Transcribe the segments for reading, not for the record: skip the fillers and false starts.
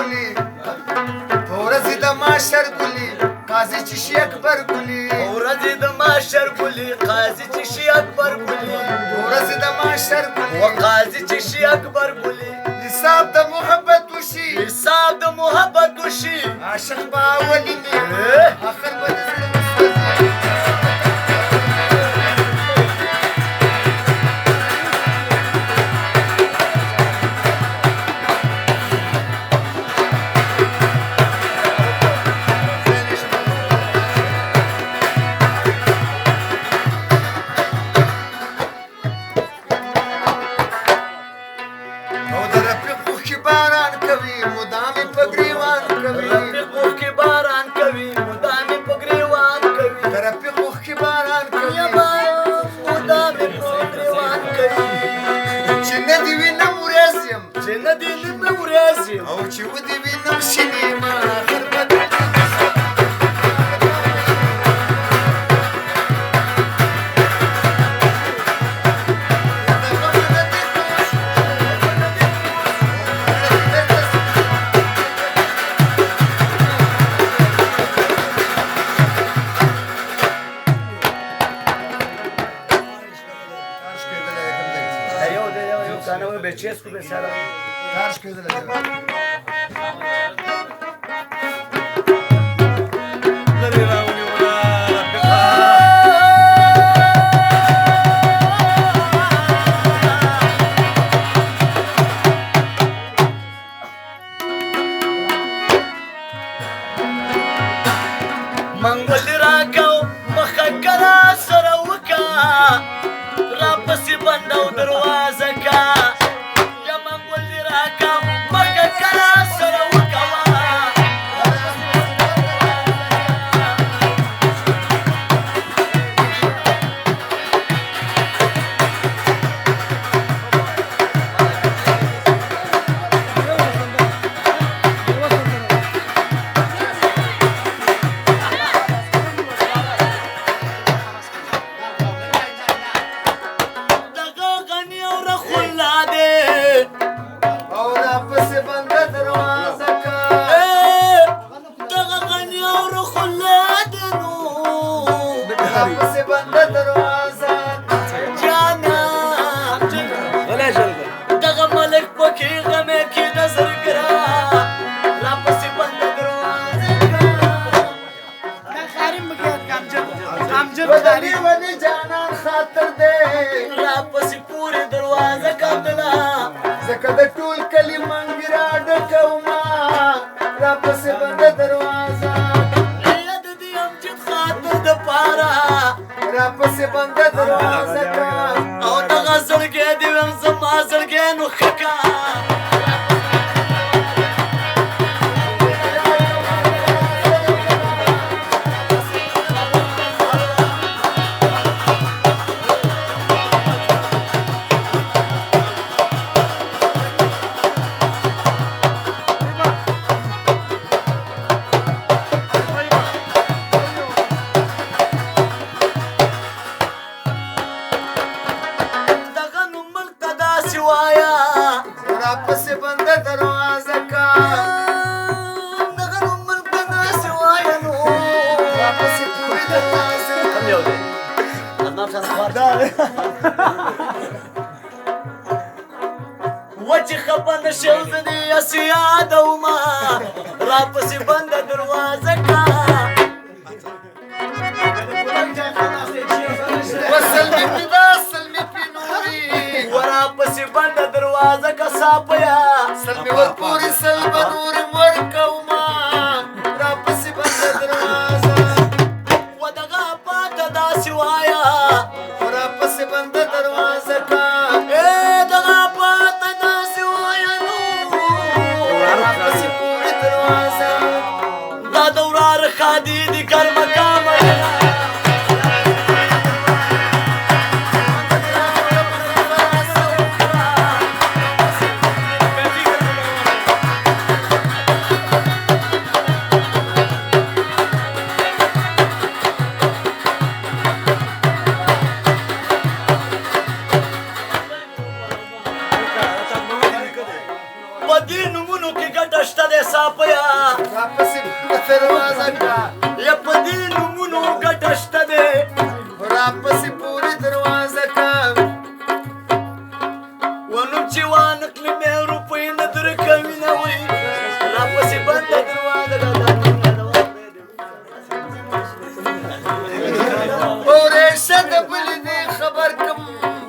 गुली ورځې د معاشر ګلي قاضي چې شي اکبر ګلي ورځې د معاشر ګلي قاضي چې شي اکبر ګلي ورځې د معاشر ګلي قاضي چې شي اکبر ګلي حساب د محبت وشي حساب د محبت وشي عاشق به اولي مې اخر به د زړه او چې ودې وینم شینې ما آخر به Bečesku besara. Tarš kvedele. منګل راکاو مخکرا سره وکا را پسې بندو دروازه کا زکه د ټول کلی منګرا ډکوما را پسې بنده دروازه یاد دې امجد خاطر د پارا را پسې بنده دروازه کا او د غزل کې دې هم زما زړګې نو خکا وچی خپن شوزنی اسیاد اوما را پسی بند دروازه کا وسلمی پیدا سلمی پی نوری ورا پسی بند دروازه کا ساپیا سلمی ورپوری سلب نوری ورکوما را پسی بند دروازه ودغا پاتا دا سوایا ورا پسی بند دروازه کا دغا پاتا دا سوایا نو ورا پسی پوری دروازه دا دورار خادی دی کر مقام صافیا راپسې بنده دروازه کا یا په دې نومونو ګټه شته دی راپسې پورې دروازه کا ونوم چې وانقلي مې روپۍ نه درکوي نه وي راپسې بنده دروازه کا پورې د بلې دې خبر کم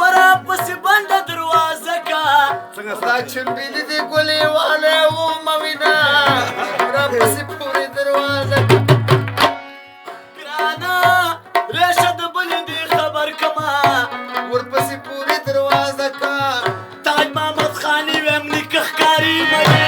وراپسې بنده دروازه کا ستا چنبیلې دې ګلې والی ومه وینه راپسې پورې دروازه کا ګرانه ریشه د بلې دې خبر کما ورپسې پورې دروازه کا تاج محمد خاني ویم نیکه ښکاري مینه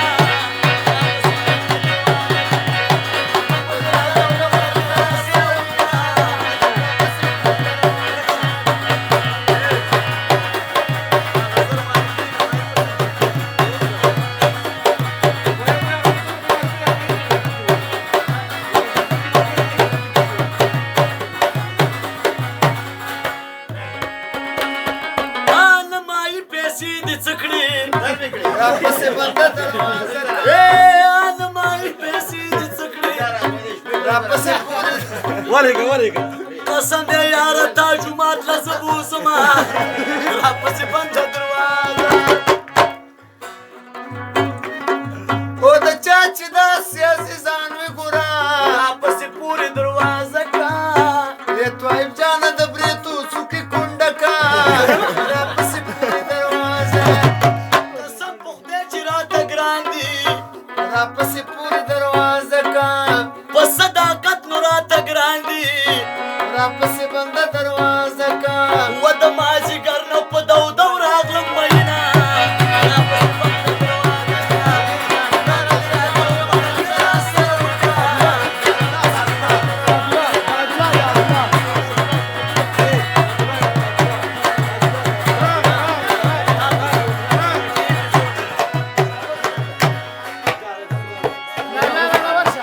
راپسې بنده دروازه کا نمای پیسې دې څه کړې راپسې پورې ورېږه قسم دې یاره تا جومات له زه بوځمه راپسې بنده دروازه او د چا چې داسې عزیزان وي ګوره راپسې پورې دروازه کا ای طایب جانه د بریتو څوکې کونډه کا راپسې پورې دروازه قسم په خدای چې راته ګران دي راپسې پورې دروازه کا په صداقت نو راته ګران دي راپسې بنده دروازه کا و د مازدیګر نه په دو دو راغلم مینه راپسې بنده دروازه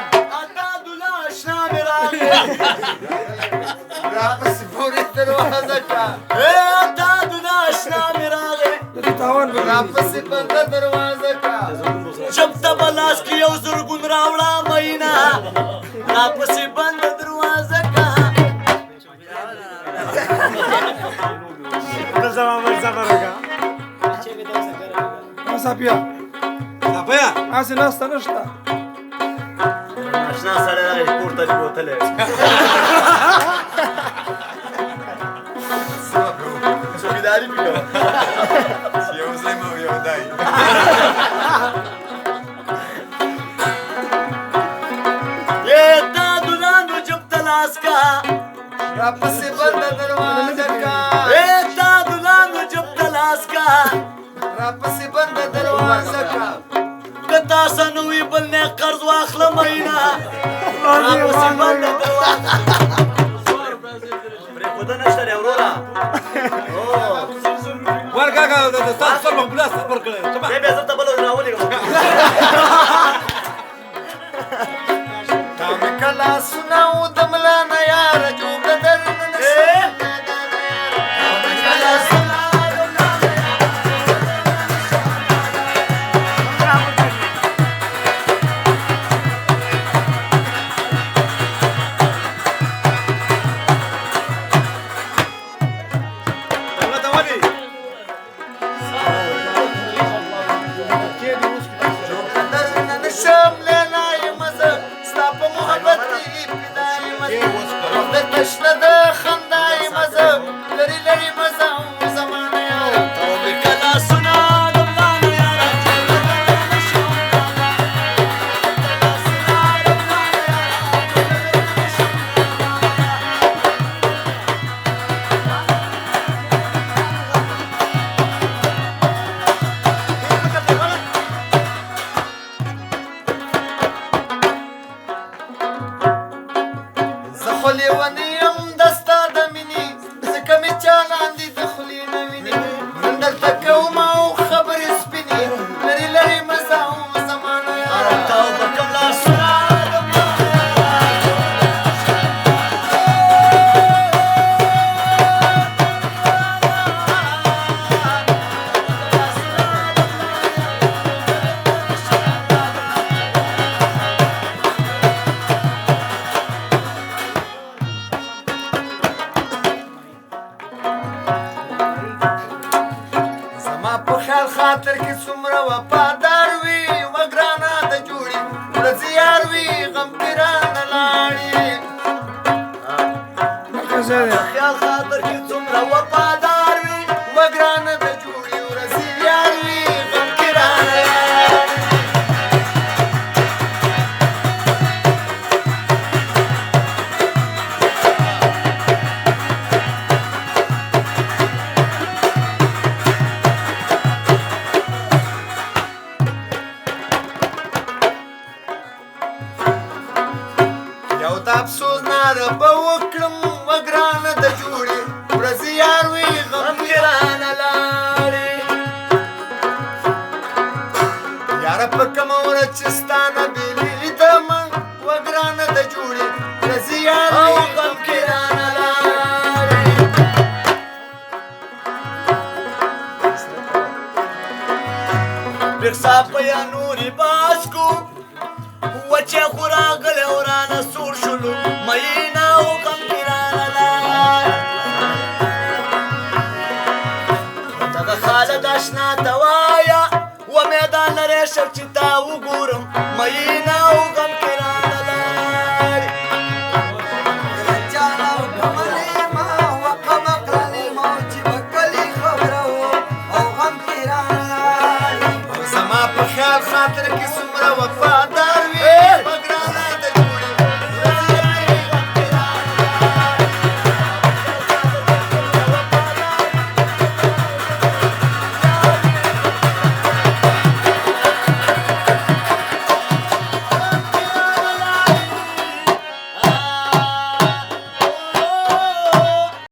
راپسې پورې دروازه کا تا دونه اشنا مې راغی راپسې بنده دروازه کا چپ ته به لاس کې یو زرګون راوړه مینه راپسې بنده دروازه کا صافیا هسې ناسته نشته اشنا سړی راغی کور ته دې بوتلی چوکیداري پې کوه یو زم او یو دای تا دولانو جب ته لاس کا راپسې بنده دروازه کا تا دولانو جب ته لاس کا راپسې بنده دروازه کا که تاسو نه وي بل نه قرض واخله مینه راپسې بنده دروازه پرېښوده نشته دی وروره ورکاکا ستاسو سر مقبوله صبر کړی دی بیا زه ته بله ورځ راولېږم تا مې کله سونه و د ملا نه یاره جوړه درنه نشم تشنه د خندای مزه لري لري مزه او زمانه یاره مې کله سنا د ملا نه یاره زه خو لیونی یم د ستا د مینې ځکه مې چا لاندې د خولې څه دی؟ خیال خاطر کې څومره وفادار وي وګرانه د جوړې ورځې یار وي غم کې رانه یو د افسوس ناره به وکړم وګرانه د جوړې ورځې یار وي غم کې رانه لاړې یاره په کومه ورځ چې ستا نه بېلېدم وګرانه د جوړې ورځې یار او وي غم کې رانه لاړې ډېر صافه یا نورې باز کو وچه خو راغلی او رانه سور شولو میینه او غم کې رانه لاړې دغه خالد اشنا ته وایه و میدان لرې شو چې تا وګورم میینه او غم کې رانه لاړې زما په خیال خاطر کې څومره وفادار